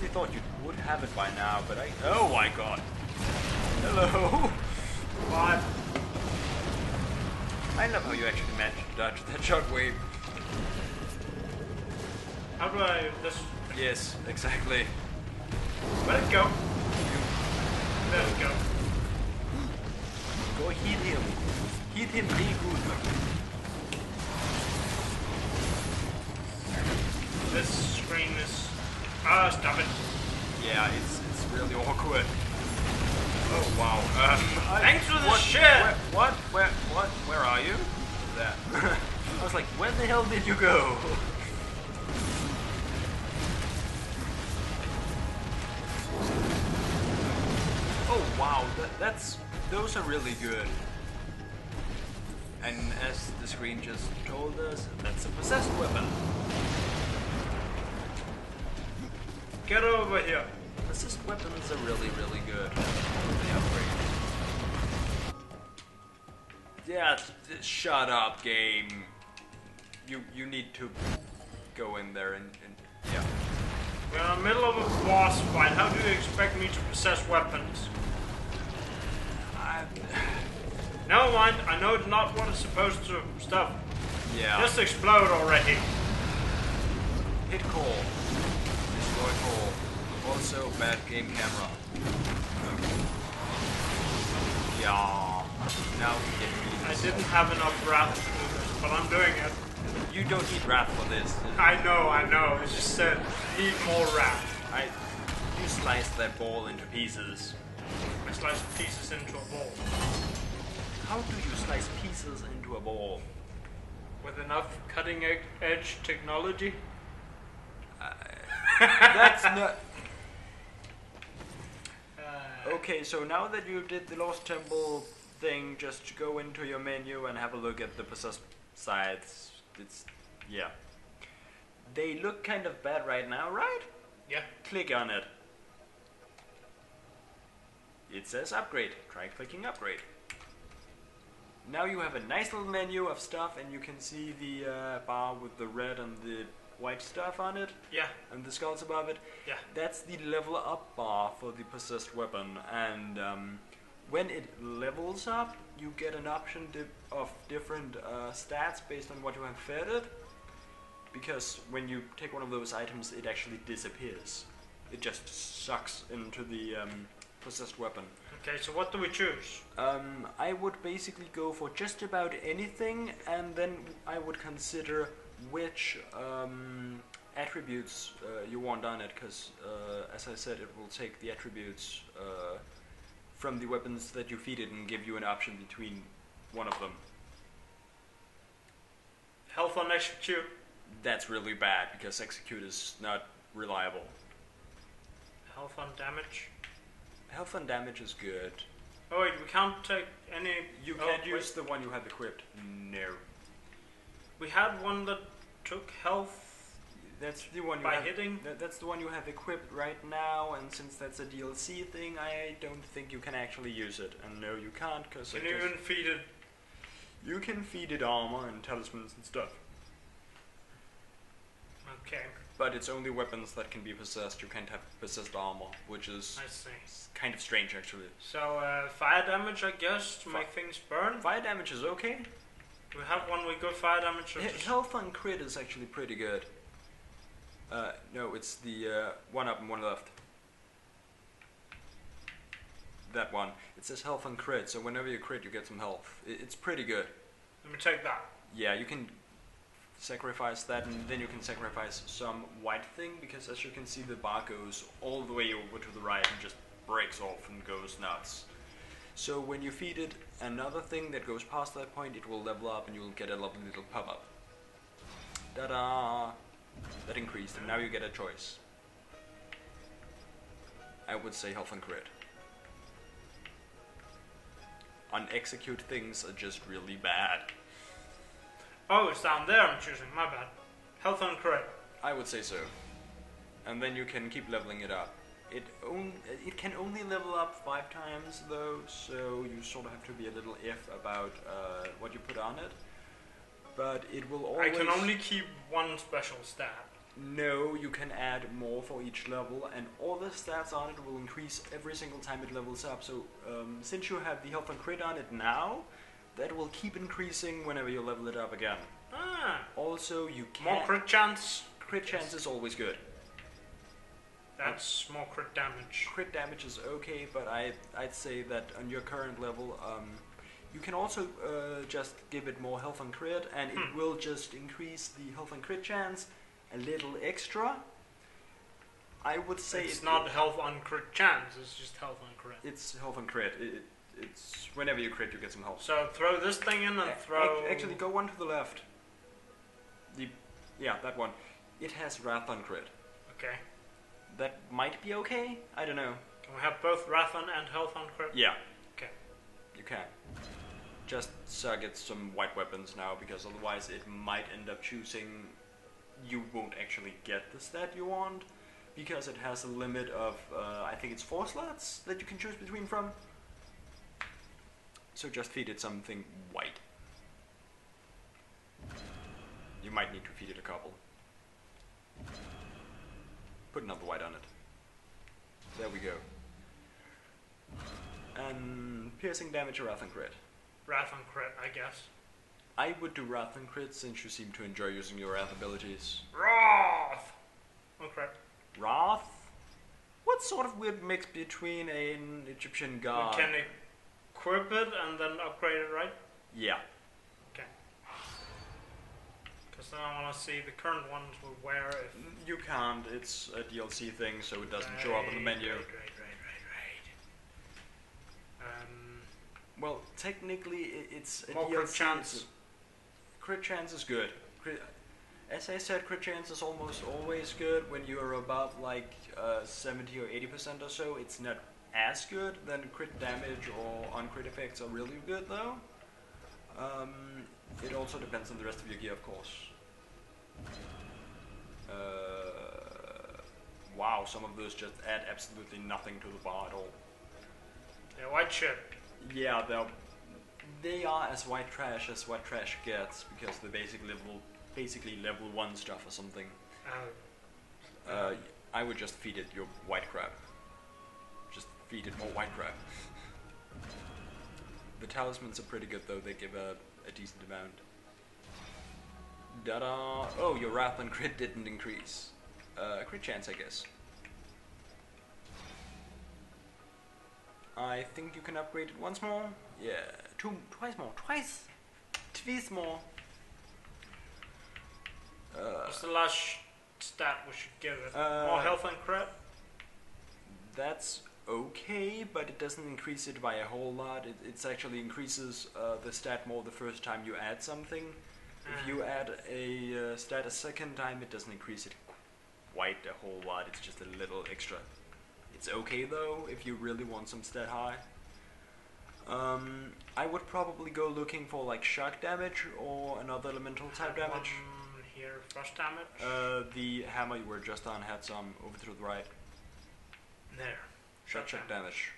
honestly thought you would have it by now, but oh my god. Hello. What? I love how you actually managed to dodge that shockwave. How do I this? Yes, exactly. Let it go. There we go. Go hit him. Hit him really good. This screen is... stop it. Yeah, it's really awkward. Oh wow. Thanks for the shit! Where are you? There. I was like, where the hell did you go? Oh wow, those are really good. And as the screen just told us, that's a possessed weapon. Get over here. Possessed weapons are really, really good. They upgrade. Yeah, shut up, game. You need to go in there and yeah. We're in the middle of a boss fight. How do you expect me to possess weapons? Never mind. I know it's not what it's supposed to stuff. Yeah. Just explode already. Hit call. Destroy call. Also, bad game camera. Yeah. Now we get me. I didn't have enough wrath to do this, but I'm doing it. You don't need wrath for this. I know. It just said, need more wrath. You sliced that ball into pieces. I sliced pieces into a ball. How do you slice pieces into a ball? With enough cutting-edge technology? That's not... Okay, so now that you did the Lost Temple thing, just go into your menu and have a look at the possessed sides. Yeah. They look kind of bad right now, right? Yeah. Click on it. It says upgrade. Try clicking upgrade. Now you have a nice little menu of stuff, and you can see the bar with the red and the white stuff on it. Yeah. And the skulls above it. Yeah. That's the level up bar for the possessed weapon, and when it levels up, you get an option of different stats based on what you have fed it. Because when you take one of those items, it actually disappears. It just sucks into the possessed weapon. Okay, so what do we choose? I would basically go for just about anything, and then I would consider which attributes you want on it, because as I said, it will take the attributes from the weapons that you feed it and give you an option between one of them. Health on execute. That's really bad, because execute is not reliable. Health on damage. Health on damage is good. Oh wait, we can't take any... You can't use the one you have equipped. No. We had one that took health. That's the one you by have, hitting. That's the one you have equipped right now, and since that's a DLC thing, I don't think you can actually use it. And no, you can't, because can you even feed it? You can feed it armor and talismans and stuff. Okay. But it's only weapons that can be possessed. You can't have possessed armor, which is kind of strange, actually. So fire damage, I guess, to make things burn. Fire damage is okay. Do we have one with good fire damage? Health on crit is actually pretty good. No, it's the one up and one left. That one. It says health on crit, so whenever you crit, you get some health. It's pretty good. Let me take that. Yeah, you can sacrifice that, and then you can sacrifice some white thing, because as you can see, the bar goes all the way over to the right and just breaks off and goes nuts. So when you feed it another thing that goes past that point, it will level up and you will get a lovely little pop-up. Ta-da! That increased, and now you get a choice. I would say health and crit. On execute, things are just really bad. Oh, it's down there I'm choosing, my bad. Health on crit. I would say so. And then you can keep leveling it up. It can only level up 5 times though, so you sort of have to be a little iff about what you put on it. But it will always... I can only keep one special stat. No, you can add more for each level, and all the stats on it will increase every single time it levels up. So since you have the health and crit on it now, that will keep increasing whenever you level it up again. Ah. Also, you can More crit chance. Crit chance is always good. That's more crit damage. Crit damage is okay, but I'd say that on your current level, you can also just give it more health and crit, and it will just increase the health and crit chance a little extra. I would say it's not health on crit chance, it's just health on crit. It's health and crit. It's whenever you crit, you get some health. So throw this thing in and throw... Actually, go one to the left. Yeah, that one. It has wrath on crit. Okay. That might be okay? I don't know. Can we have both wrath on and health on crit? Yeah. Okay. You can. Just get some white weapons now, because otherwise it might end up choosing... You won't actually get the stat you want, because it has a limit of, I think it's 4 slots that you can choose between from. So just feed it something white. You might need to feed it a couple. Put another white on it. There we go. And piercing damage or wrath and crit? Wrath on crit, I guess. I would do wrath and crit, since you seem to enjoy using your wrath abilities. Wrath! On crit. Wrath? What sort of weird mix between an Egyptian god? We can equip it and then upgrade it, right? Yeah. Okay. Because then I want to see the current ones will wear if... You can't, it's a DLC thing, so it doesn't show up in the menu. Right. Well, technically it's a more DLC. crit chance. Crit chance is good. As I said, crit chance is almost always good. When you are above like 70 or 80% or so, it's not as good. Then crit damage or on crit effects are really good though. It also depends on the rest of your gear, of course. Wow, some of those just add absolutely nothing to the bar at all. Yeah, white shit. Yeah, they are as white trash as white trash gets, because they're basically level 1 stuff or something. I would just feed it your white crap. Just feed it more white crap. The talismans are pretty good though, they give a decent amount. Da-da! Oh, your wrath and crit didn't increase. Crit chance, I guess. I think you can upgrade it once more. Yeah, twice more. Twice more. What's the last stat we should give it? More health and crit? That's okay, but it doesn't increase it by a whole lot. It actually increases the stat more the first time you add something. If you add a stat a second time, it doesn't increase it quite a whole lot. It's just a little extra. It's okay though, if you really want some stat high. I would probably go looking for like shock damage or another elemental type damage. Here, frost damage? The hammer you were just on had some over to the right. There. Shock damage.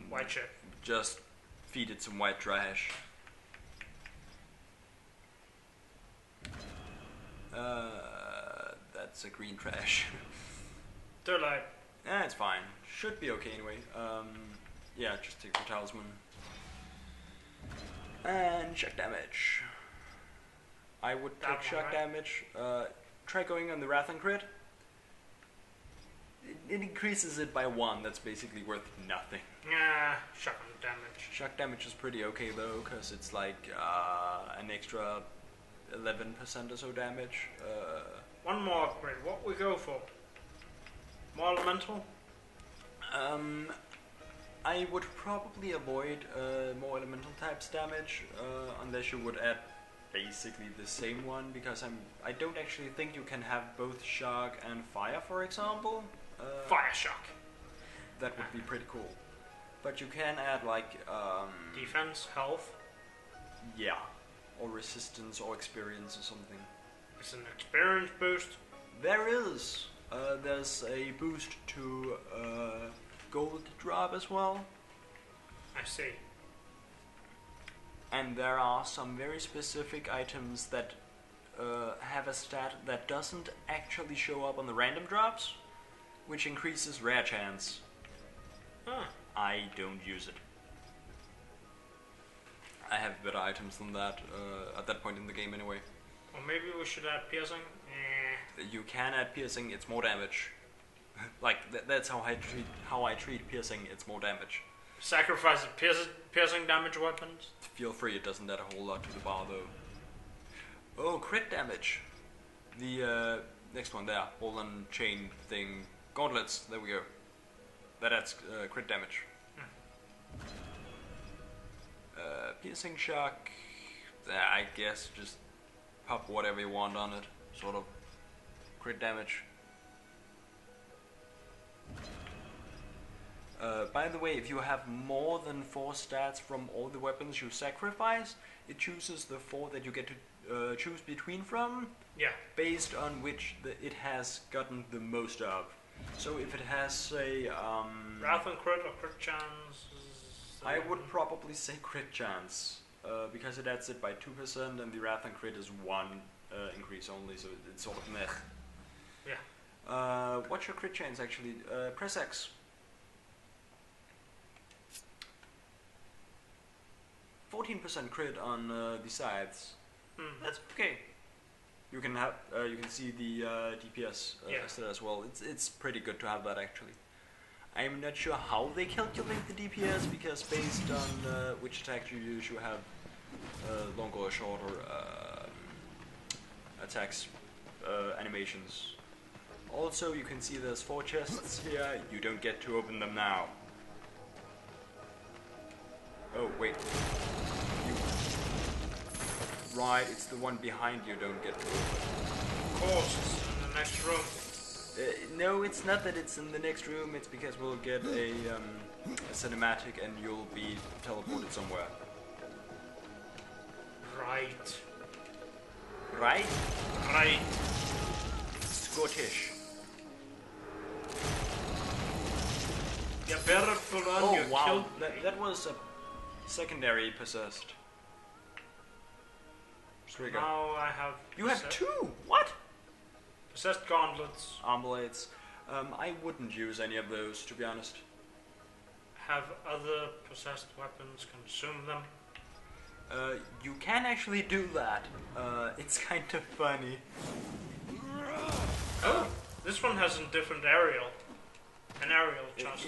White shit. Just feed it some white trash. That's a green trash. Too light. It's fine. Should be okay anyway. Yeah, just take the talisman. And shock damage. I would take shock damage. Try going on the wrath and crit. It increases it by 1. That's basically worth nothing. Yeah, shock damage. Shock damage is pretty okay though, because it's like an extra 11% or so damage. One more upgrade. What we go for? More elemental? I would probably avoid more elemental types damage, unless you would add basically the same one, because I don't actually think you can have both shock and fire, for example. Fire shock. That would be pretty cool. But you can add like defense, health. Yeah, or resistance or experience or something. It's an experience boost. There is. There's a boost to gold drop as well. I see. And there are some very specific items that have a stat that doesn't actually show up on the random drops, which increases rare chance. Huh. I don't use it. I have better items than that at that point in the game anyway. Or maybe we should add piercing? You can add piercing, it's more damage. Like, that's how I treat piercing, it's more damage. Sacrifice the piercing damage weapons? Feel free, it doesn't add a whole lot to the bar though. Oh, crit damage! The next one there, ball and chain thing. Gauntlets, there we go. That adds crit damage. Piercing shock, I guess just pop whatever you want on it, sort of. Crit damage. By the way, if you have more than 4 stats from all the weapons you sacrifice, it chooses the 4 that you get to choose between from, based on which it has gotten the most of. So if it has, say, Wrath and crit or crit chance? I would probably say crit chance, because it adds it by 2% and the Wrath and crit is 1 increase only, so it's sort of meh. Yeah. What's your crit chance actually? Press X. 14% crit on the sides. That's okay. You can have you can see the DPS stat as well. It's pretty good to have that actually. I'm not sure how they calculate the DPS because based on which attack you use, you have longer or shorter attacks animations. Also, you can see there's 4 chests here. You don't get to open them now. Oh wait. Right, it's the one behind you don't get to open. Of course, it's in the next room. No, it's not that it's in the next room, it's because we'll get a cinematic and you'll be teleported somewhere. Right. Right? Right. Scottish. You better pull on your wow, that was a secondary possessed. Trigger. Now I have... You have 2? What? Possessed gauntlets. Arm blades. I wouldn't use any of those, to be honest. Have other possessed weapons consume them? You can actually do that. It's kind of funny. Oh, this one has a different aerial. An aerial chance.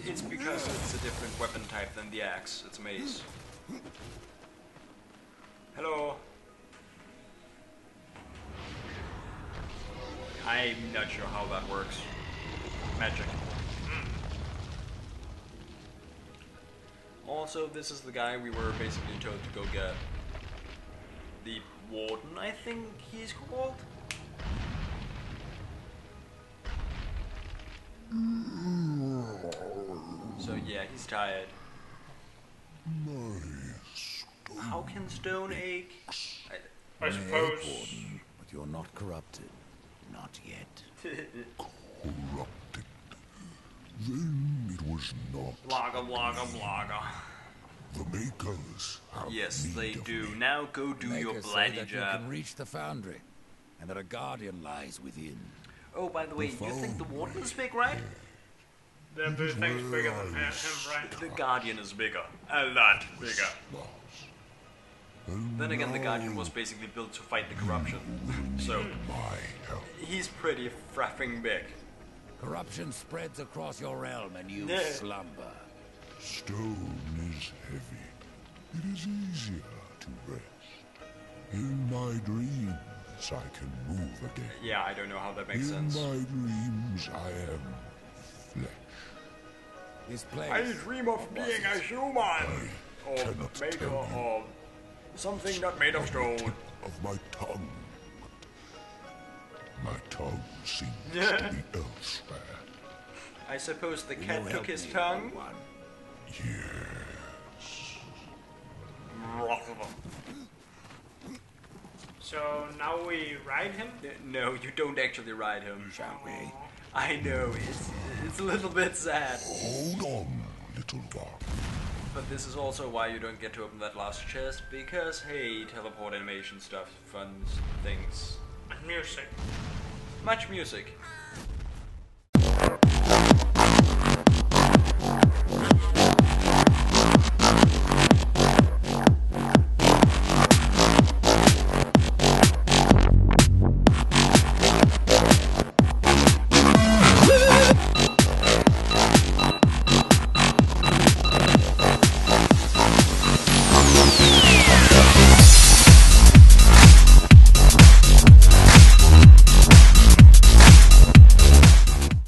It's because it's a different weapon type than the axe. It's mace. Hello. I'm not sure how that works. Magic. Also, this is the guy we were basically told to go get. The Warden, I think he's called? So yeah, he's tired. How can stone ache? I suppose. Warden, but you're not corrupted. Not yet. Corrupted. Then it was not. Blogger, blogger, blogger. The makers have Yes, need they of do. me. Now go do your Makers say bloody that you job. can reach the foundry, and that a guardian lies within. Oh, by the way, you think the Warden is big, right? They're big things bigger than him, right? The Guardian is bigger. A lot bigger. And Then again, the now Guardian was basically built to fight the corruption. So, my help. he's pretty frapping big. Corruption spreads across your realm, and you Yeah. slumber. Stone is heavy. It is easier to rest. In my dreams, I can move again. Yeah, I don't know how that makes In sense. my dreams, I am flesh. This place. I dream of being a human! Or cannot maker tell you. of something not made of stone. Of my tongue. My tongue seems to be elsewhere. I suppose the Will cat you took help his me, tongue. one? Yes. So now we ride him? No, you don't actually ride him. Shall we? I know, it's a little bit sad. Hold on, little one. but this is also why you don't get to open that last chest, because hey, teleport animation stuff, fun things. And music. Much music.